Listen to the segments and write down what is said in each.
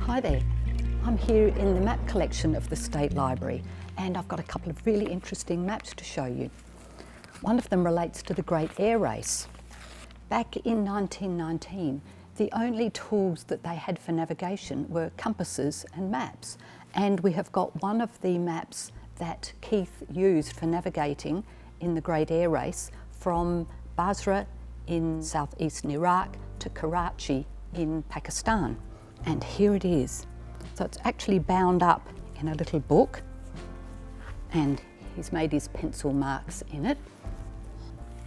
Hi there, I'm here in the map collection of the State Library and I've got a couple of really interesting maps to show you. One of them relates to the Great Air Race. Back in 1919, the only tools that they had for navigation were compasses and maps, and we have got one of the maps that Keith used for navigating in the Great Air Race from Basra in southeastern Iraq to Karachi in Pakistan. And here it is. So it's actually bound up in a little book and he's made his pencil marks in it.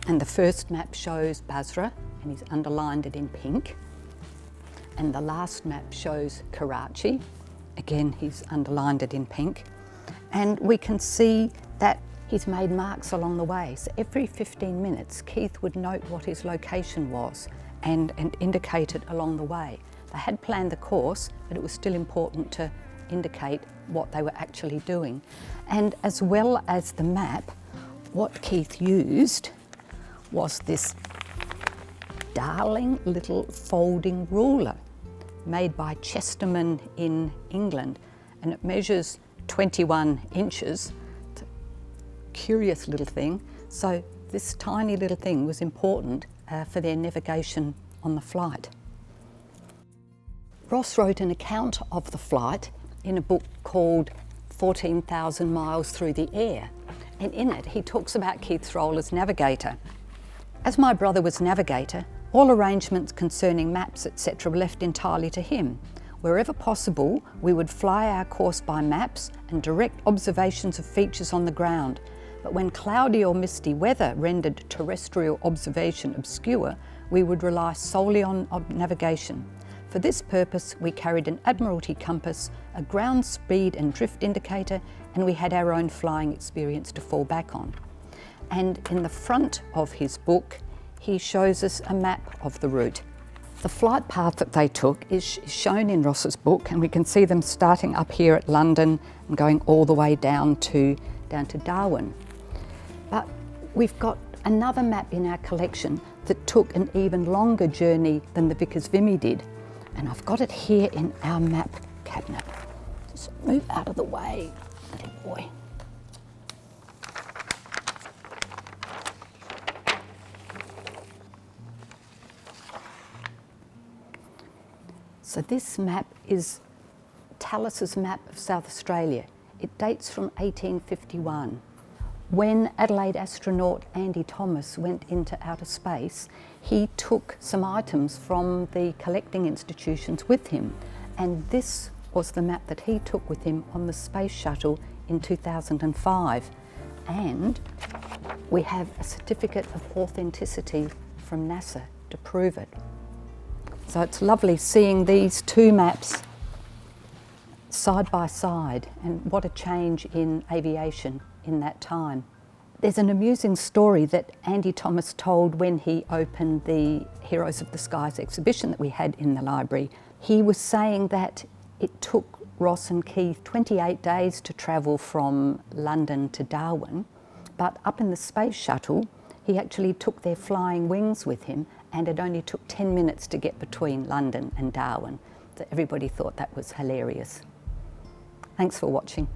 And the first map shows Basra and he's underlined it in pink. And the last map shows Karachi. Again, he's underlined it in pink. And we can see that he's made marks along the way. So every 15 minutes, Keith would note what his location was and indicate it along the way. They had planned the course, but it was still important to indicate what they were actually doing. And as well as the map, what Keith used was this darling little folding ruler made by Chesterman in England, and it measures 21 inches. It's a curious little thing. So this tiny little thing was important for their navigation on the flight. Ross wrote an account of the flight in a book called 14,000 Miles Through the Air, and in it he talks about Keith's role as navigator. As my brother was navigator, all arrangements concerning maps etc. were left entirely to him. Wherever possible, we would fly our course by maps and direct observations of features on the ground. But when cloudy or misty weather rendered terrestrial observation obscure, we would rely solely on navigation. For this purpose, we carried an Admiralty compass, a ground speed and drift indicator, and we had our own flying experience to fall back on. And in the front of his book, he shows us a map of the route. The flight path that they took is shown in Ross's book, and we can see them starting up here at London and going all the way down to Darwin. But we've got another map in our collection that took an even longer journey than the Vickers Vimy did. And I've got it here in our map cabinet. Just move out of the way, little boy. So this map is Tallis's map of South Australia. It dates from 1851. When Adelaide astronaut Andy Thomas went into outer space, he took some items from the collecting institutions with him, and this was the map that he took with him on the space shuttle in 2005. And we have a certificate of authenticity from NASA to prove it. So it's lovely seeing these two maps side by side, and what a change in aviation in that time. There's an amusing story that Andy Thomas told when he opened the Heroes of the Skies exhibition that we had in the library. He was saying that it took Ross and Keith 28 days to travel from London to Darwin, but up in the space shuttle, he actually took their flying wings with him, and it only took 10 minutes to get between London and Darwin. So everybody thought that was hilarious. Thanks for watching.